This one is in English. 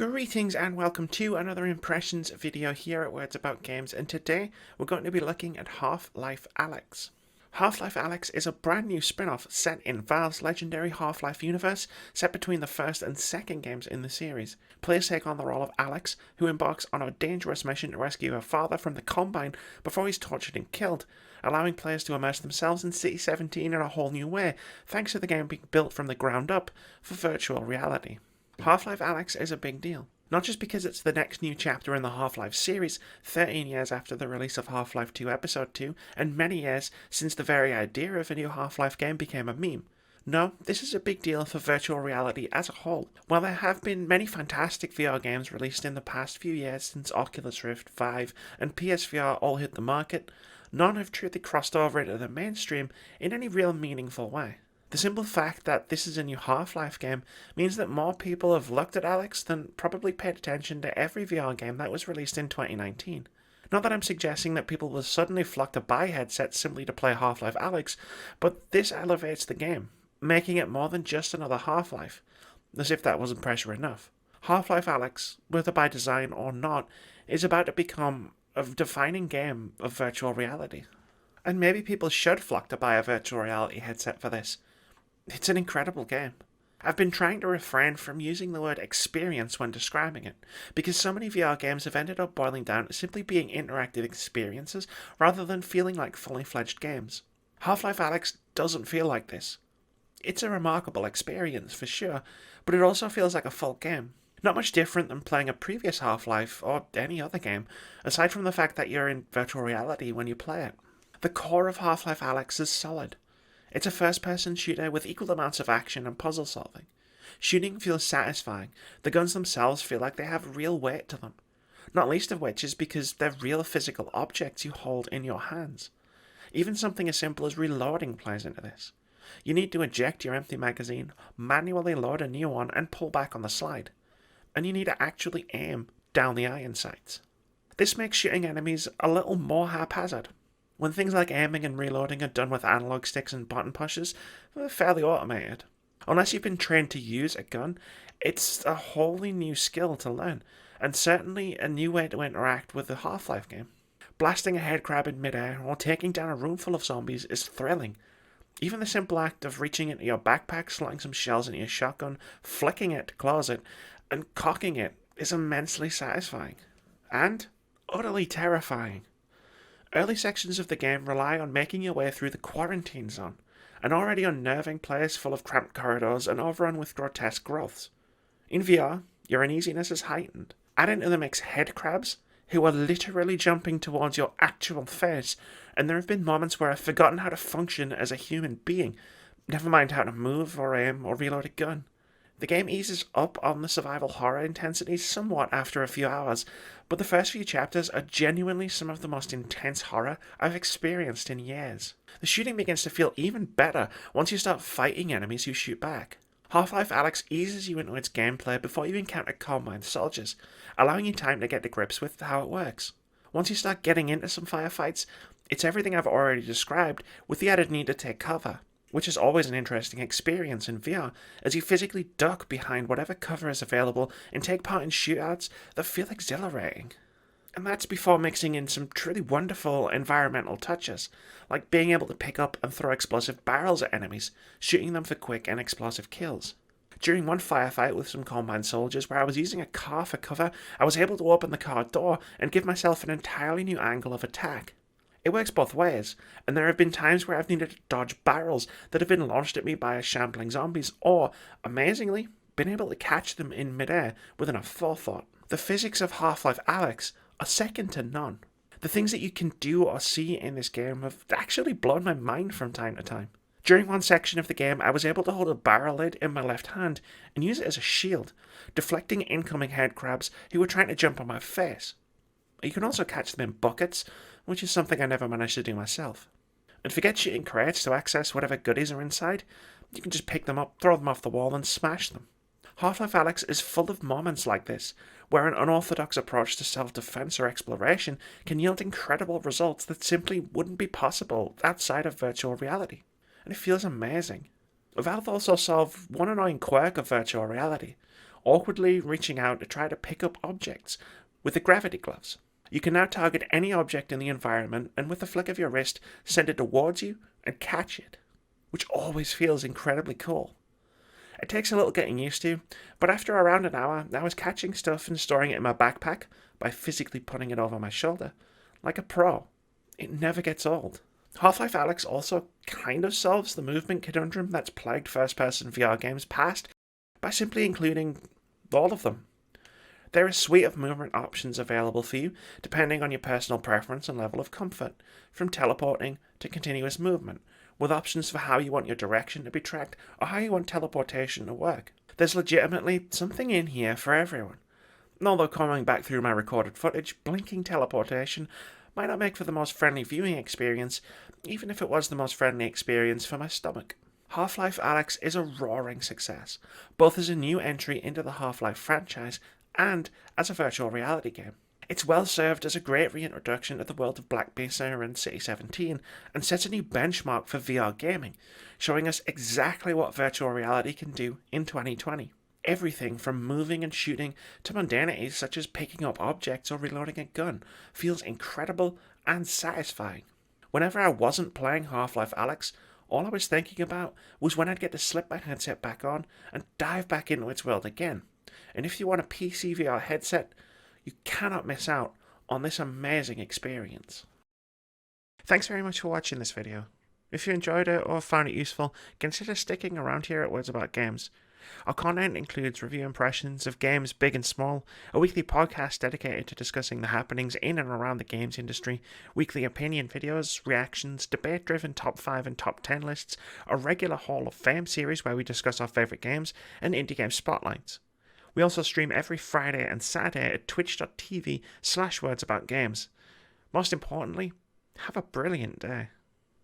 Greetings and welcome to another impressions video here at Words About Games, and today we're going to be looking at Half-Life Alyx. Half-Life Alyx is a brand new spin-off set in Valve's legendary Half-Life universe, set between the first and second games in the series. Players take on the role of Alyx, who embarks on a dangerous mission to rescue her father from the Combine before he's tortured and killed, allowing players to immerse themselves in City 17 in a whole new way, thanks to the game being built from the ground up for virtual reality. Half-Life Alyx is a big deal, not just because it's the next new chapter in the Half-Life series, 13 years after the release of Half-Life 2 Episode 2, and many years since the very idea of a new Half-Life game became a meme. No, this is a big deal for virtual reality as a whole. While there have been many fantastic VR games released in the past few years since Oculus Rift, Vive, and PSVR all hit the market, none have truly crossed over into the mainstream in any real meaningful way. The simple fact that this is a new Half-Life game means that more people have looked at Alyx than probably paid attention to every VR game that was released in 2019. Not that I'm suggesting that people will suddenly flock to buy headsets simply to play Half-Life Alyx, but this elevates the game, making it more than just another Half-Life, as if that wasn't pressure enough. Half-Life Alyx, whether by design or not, is about to become a defining game of virtual reality. And maybe people should flock to buy a virtual reality headset for this. It's an incredible game. I've been trying to refrain from using the word experience when describing it, because so many VR games have ended up boiling down to simply being interactive experiences rather than feeling like fully fledged games. Half-Life Alyx doesn't feel like this. It's a remarkable experience for sure, but it also feels like a full game. Not much different than playing a previous Half-Life or any other game, aside from the fact that you're in virtual reality when you play it. The core of Half-Life Alyx is solid. It's a first-person shooter with equal amounts of action and puzzle solving. Shooting feels satisfying. The guns themselves feel like they have real weight to them. Not least of which is because they're real physical objects you hold in your hands. Even something as simple as reloading plays into this. You need to eject your empty magazine, manually load a new one, and pull back on the slide. And you need to actually aim down the iron sights. This makes shooting enemies a little more haphazard. When things like aiming and reloading are done with analog sticks and button pushes, they're fairly automated. Unless you've been trained to use a gun, it's a wholly new skill to learn, and certainly a new way to interact with the Half-Life game. Blasting a headcrab in midair or taking down a room full of zombies is thrilling. Even the simple act of reaching into your backpack, slotting some shells into your shotgun, flicking it to close it, and cocking it is immensely satisfying. And utterly terrifying. Early sections of the game rely on making your way through the quarantine zone, an already unnerving place full of cramped corridors and overrun with grotesque growths. In VR, your uneasiness is heightened. Add into the mix headcrabs, who are literally jumping towards your actual face, and there have been moments where I've forgotten how to function as a human being, never mind how to move or aim or reload a gun. The game eases up on the survival horror intensity somewhat after a few hours, but the first few chapters are genuinely some of the most intense horror I've experienced in years. The shooting begins to feel even better once you start fighting enemies who shoot back. Half-Life Alyx eases you into its gameplay before you encounter Combine soldiers, allowing you time to get to grips with how it works. Once you start getting into some firefights, it's everything I've already described with the added need to take cover, which is always an interesting experience in VR, as you physically duck behind whatever cover is available and take part in shootouts that feel exhilarating. And that's before mixing in some truly wonderful environmental touches, like being able to pick up and throw explosive barrels at enemies, shooting them for quick and explosive kills. During one firefight with some Combine soldiers where I was using a car for cover, I was able to open the car door and give myself an entirely new angle of attack. It works both ways, and there have been times where I've needed to dodge barrels that have been launched at me by shambling zombies, or, amazingly, been able to catch them in midair with enough forethought. The physics of Half-Life Alyx are second to none. The things that you can do or see in this game have actually blown my mind from time to time. During one section of the game, I was able to hold a barrel lid in my left hand and use it as a shield, deflecting incoming headcrabs who were trying to jump on my face. You can also catch them in buckets, which is something I never managed to do myself. And forget shooting crates to access whatever goodies are inside, you can just pick them up, throw them off the wall and smash them. Half-Life Alyx is full of moments like this, where an unorthodox approach to self-defense or exploration can yield incredible results that simply wouldn't be possible outside of virtual reality. And it feels amazing. Valve also solved one annoying quirk of virtual reality. awkwardly reaching out to try to pick up objects with the gravity gloves. You can now target any object in the environment and with a flick of your wrist send it towards you and catch it, which always feels incredibly cool. It takes a little getting used to, but after around an hour, I was catching stuff and storing it in my backpack by physically putting it over my shoulder, like a pro. It never gets old. Half-Life Alyx also kind of solves the movement conundrum that's plagued first-person VR games past by simply including all of them. There are a suite of movement options available for you, depending on your personal preference and level of comfort, from teleporting to continuous movement, with options for how you want your direction to be tracked or how you want teleportation to work. There's legitimately something in here for everyone. Although coming back through my recorded footage, blinking teleportation might not make for the most friendly viewing experience, even if it was the most friendly experience for my stomach. Half-Life Alyx is a roaring success, both as a new entry into the Half-Life franchise and as a virtual reality game. It's well served as a great reintroduction to the world of Black Mesa and City 17 and sets a new benchmark for VR gaming, showing us exactly what virtual reality can do in 2020. Everything from moving and shooting to mundanities such as picking up objects or reloading a gun feels incredible and satisfying. Whenever I wasn't playing Half-Life Alyx, all I was thinking about was when I'd get to slip my headset back on and dive back into its world again. And if you want a PC VR headset, you cannot miss out on this amazing experience. Thanks very much for watching this video. If you enjoyed it or found it useful, consider sticking around here at Words About Games. Our content includes review impressions of games big and small, a weekly podcast dedicated to discussing the happenings in and around the games industry, weekly opinion videos, reactions, debate-driven top 5 and top 10 lists, a regular Hall of Fame series where we discuss our favourite games, and indie game spotlights. We also stream every Friday and Saturday at twitch.tv/wordsaboutgames. Most importantly, have a brilliant day.